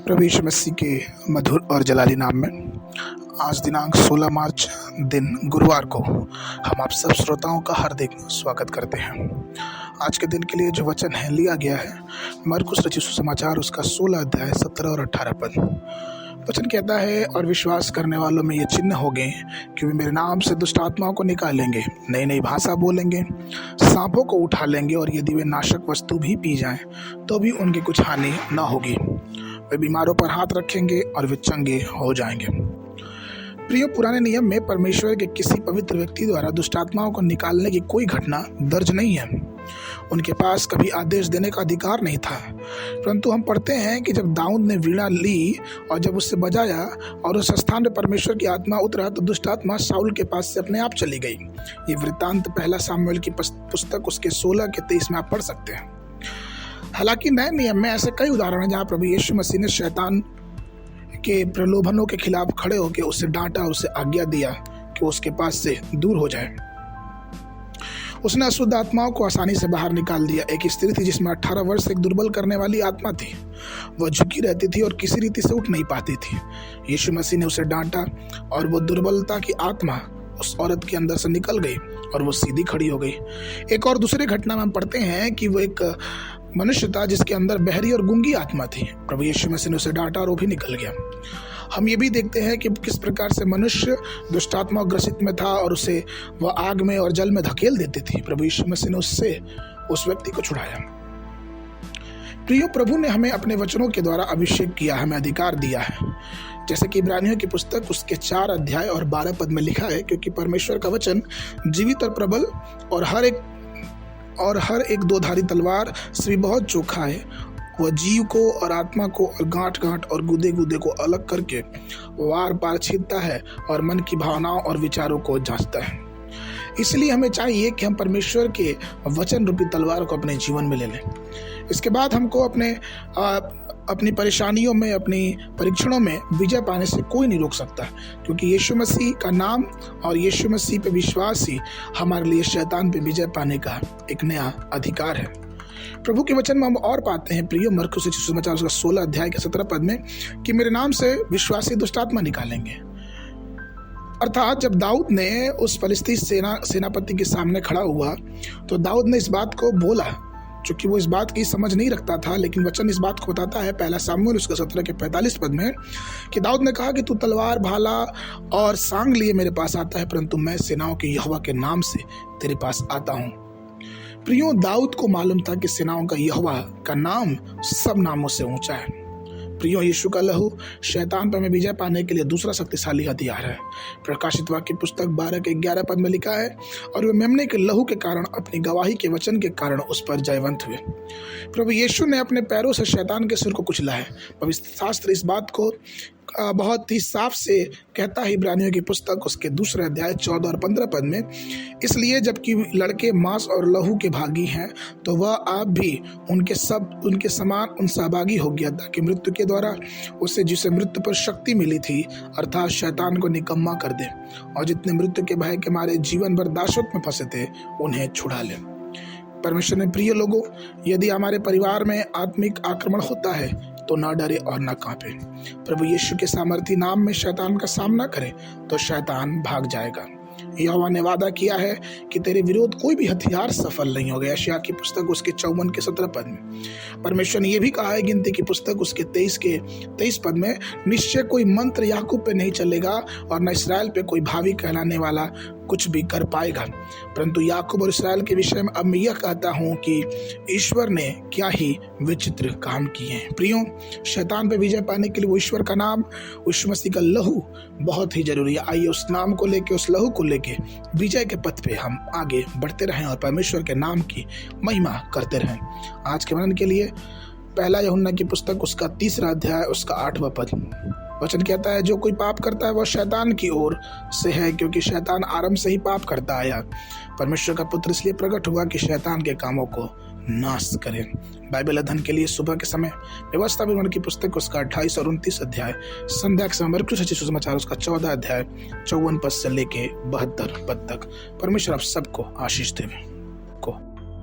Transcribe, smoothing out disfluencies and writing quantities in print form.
प्रभु यीशु मसीह के मधुर और जलाली नाम में आज दिनांक 16 मार्च दिन गुरुवार को हम आप सब श्रोताओं का हार्दिक स्वागत करते हैं। आज के दिन के लिए जो वचन है लिया गया है मरकुस रचित सुसमाचार उसका 16 अध्याय 17 और 18 पद। वचन कहता है, और विश्वास करने वालों में ये चिन्ह होंगे कि वे मेरे नाम से दुष्ट आत्माओं को निकालेंगे, नई नई भाषा बोलेंगे, सांपों को उठा लेंगे, और यदि वे नाशक वस्तु भी पी जाएं तो भी उनकी कुछ हानि न होगी। वे बीमारों पर हाथ रखेंगे और वे चंगे हो जाएंगे। प्रियो, पुराने नियम में परमेश्वर के किसी पवित्र व्यक्ति द्वारा दुष्ट आत्माओं को निकालने की कोई घटना दर्ज नहीं है। उनके पास कभी आदेश देने का अधिकार नहीं था। परंतु हम पढ़ते हैं कि जब दाऊद ने वीणा ली और जब उससे बजाया और उस स्थान में परमेश्वर की आत्मा उतरा तो दुष्ट आत्मा शाऊल के पास से अपने आप चली गई। ये वृत्तांत पहला सामुएल की पुस्तक उसके 16 के 23 में आप पढ़ सकते हैं। हालांकि नए नियम में ऐसे कई उदाहरण हैं जहाँ प्रभु यीशु मसीह ने शैतान के प्रलोभनों के खिलाफ खड़े होकर उसे डांटा, उसे आज्ञा दिया कि उसके पास से दूर हो जाए। उसने अशुद्ध आत्माओं को आसानी से बाहर निकाल दिया। एक स्त्री थी जिसमें 18 वर्ष एक दुर्बल करने वाली आत्मा थी। वह झुकी रहती थी और किसी रीति से उठ नहीं पाती थी। यीशु मसीह ने उसे डांटा और वो दुर्बलता की आत्मा उस औरत के अंदर से निकल गई और वो सीधी खड़ी हो गई। एक और दूसरी घटना में हम पढ़ते हैं कि वो एक मनुष्य था जिसके अंदर बहरी और गूंगी आत्मा थी। प्रभु यीशु मसीह ने उसे डांटा और वो भी निकल गया। हम ये भी देखते हैं कि किस प्रकार से मनुष्य दुष्ट आत्मा ग्रसित में था और उसे वह आग में और जल में धकेल देती थी। प्रभु यीशु मसीह ने उससे उस व्यक्ति को छुड़ाया। प्रियो, प्रभु ने हमें अपने वचनों के द्वारा अभिषेक किया, हमें अधिकार दिया है। जैसे कि इब्रानियों की पुस्तक उसके 4 अध्याय और 12 पद में लिखा है, क्योंकि परमेश्वर का वचन जीवित और प्रबल और हर एक दोधारी तलवार से भी बहुत चोखा है। वह जीव को और आत्मा को और गांठ गांठ और गुदे गुदे को अलग करके वार पार छीनता है और मन की भावनाओं और विचारों को जांचता है। इसलिए हमें चाहिए कि हम परमेश्वर के वचन रूपी तलवार को अपने जीवन में ले लें। इसके बाद हमको अपनी परेशानियों में, अपनी परीक्षणों में विजय पाने से कोई नहीं रोक सकता, क्योंकि यीशु मसीह का नाम और यीशु मसीह पे विश्वास ही हमारे लिए शैतान पे विजय पाने का एक नया अधिकार है। प्रभु के वचन में हम और पाते हैं प्रियो, मरकुस रचित सुसमाचार उसका 16 अध्याय के 17 पद में कि मेरे नाम से विश्वासी दुष्ट आत्मा निकालेंगे। अर्थात जब दाऊद ने उस फलिस्ती सेनापति के सामने खड़ा हुआ तो दाऊद ने इस बात को बोला, चूंकि वो इस बात की समझ नहीं रखता था, लेकिन वचन इस बात को बताता है पहला सामुएल उसका 17 के 45 पद में कि दाऊद ने कहा कि तू तलवार, भाला और सांग लिए मेरे पास आता है, परंतु मैं सेनाओं के यहोवा के नाम से तेरे पास आता हूँ। प्रियो, दाऊद को मालूम था कि सेनाओं का यहोवा का नाम सब नामों से ऊंचा है। प्रियो, यीशु का लहू शैतान पर में विजय पाने के लिए दूसरा शक्तिशाली हथियार है। प्रकाशित वाक्य पुस्तक 12 के 11 पद में लिखा है, और वे मेमने के लहू के कारण अपनी गवाही के वचन के कारण उस पर जयवंत हुए। प्रभु यीशु ने अपने पैरों से शैतान के सिर को कुचला है। पवित्र शास्त्र इस बात को बहुत ही साफ से कहता है इब्रानियों की पुस्तक उसके 2 अध्याय 14 और 15 पद में, इसलिए जबकि लड़के मांस और लहू के भागी हैं तो वह आप भी उनके समान उन सहभागी हो गया, ताकि मृत्यु के द्वारा उसे जिसे मृत्यु पर शक्ति मिली थी अर्थात शैतान को निकम्मा कर दे, और जितने मृत्यु के भय के मारे जीवन भर दासत्व में फंसे थे उन्हें छुड़ा ले। परमेश्वर ने प्रिय लोगों, यदि हमारे परिवार में आत्मिक आक्रमण होता है तो ना डरे और ना कांपे। प्रभु यीशु के सामर्थी नाम में शैतान का सामना करें तो शैतान भाग जाएगा। यहोवा ने वादा किया है कि तेरे विरोध कोई भी हथियार सफल नहीं होगा। यशायाह की पुस्तक उसके 54 के 17 पद में परमेश्वर ने यह भी कहा है, गिनती की पुस्तक उसके 23 के 23 पद में, निश्चय कोई मंत्र याकूब पे नहीं चलेगा और न इसराइल पे कोई भावी कहलाने वाला कुछ भी कर पाएगा। परंतु याकूब और इसराइल के विषय में अब मैं यह कहता हूँ कि ईश्वर ने क्या ही विचित्र काम किए हैं। प्रियो, शैतान पे विजय पाने के लिए वो ईश्वर का नाम, यीशु मसीह का लहू बहुत ही जरूरी है। आइए उस नाम को लेके, उस लहू को लेके विजय के पथ पे हम आगे बढ़ते रहें और परमेश्वर के नाम की महिमा करते रहें। आज के मनन के लिए पहला यूहन्ना की पुस्तक उसका 3 अध्याय उसका 8वां पद वचन कहता है, जो कोई पाप करता है वह शैतान की ओर से है, क्योंकि शैतान आरंभ से ही पाप करता आया। परमेश्वर का पुत्र इसलिए प्रकट हुआ कि शैतान के कामों को नाश करे। बाइबल अध्ययन के लिए सुबह के समय व्यवस्था विवरण की पुस्तक उसका 28 और 29 अध्याय, संध्या के समय मरकुस रचित सुसमाचार उसका 14 अध्याय 54 पद से लेके 72 पद तक। परमेश्वर आप सबको आशीष देवे।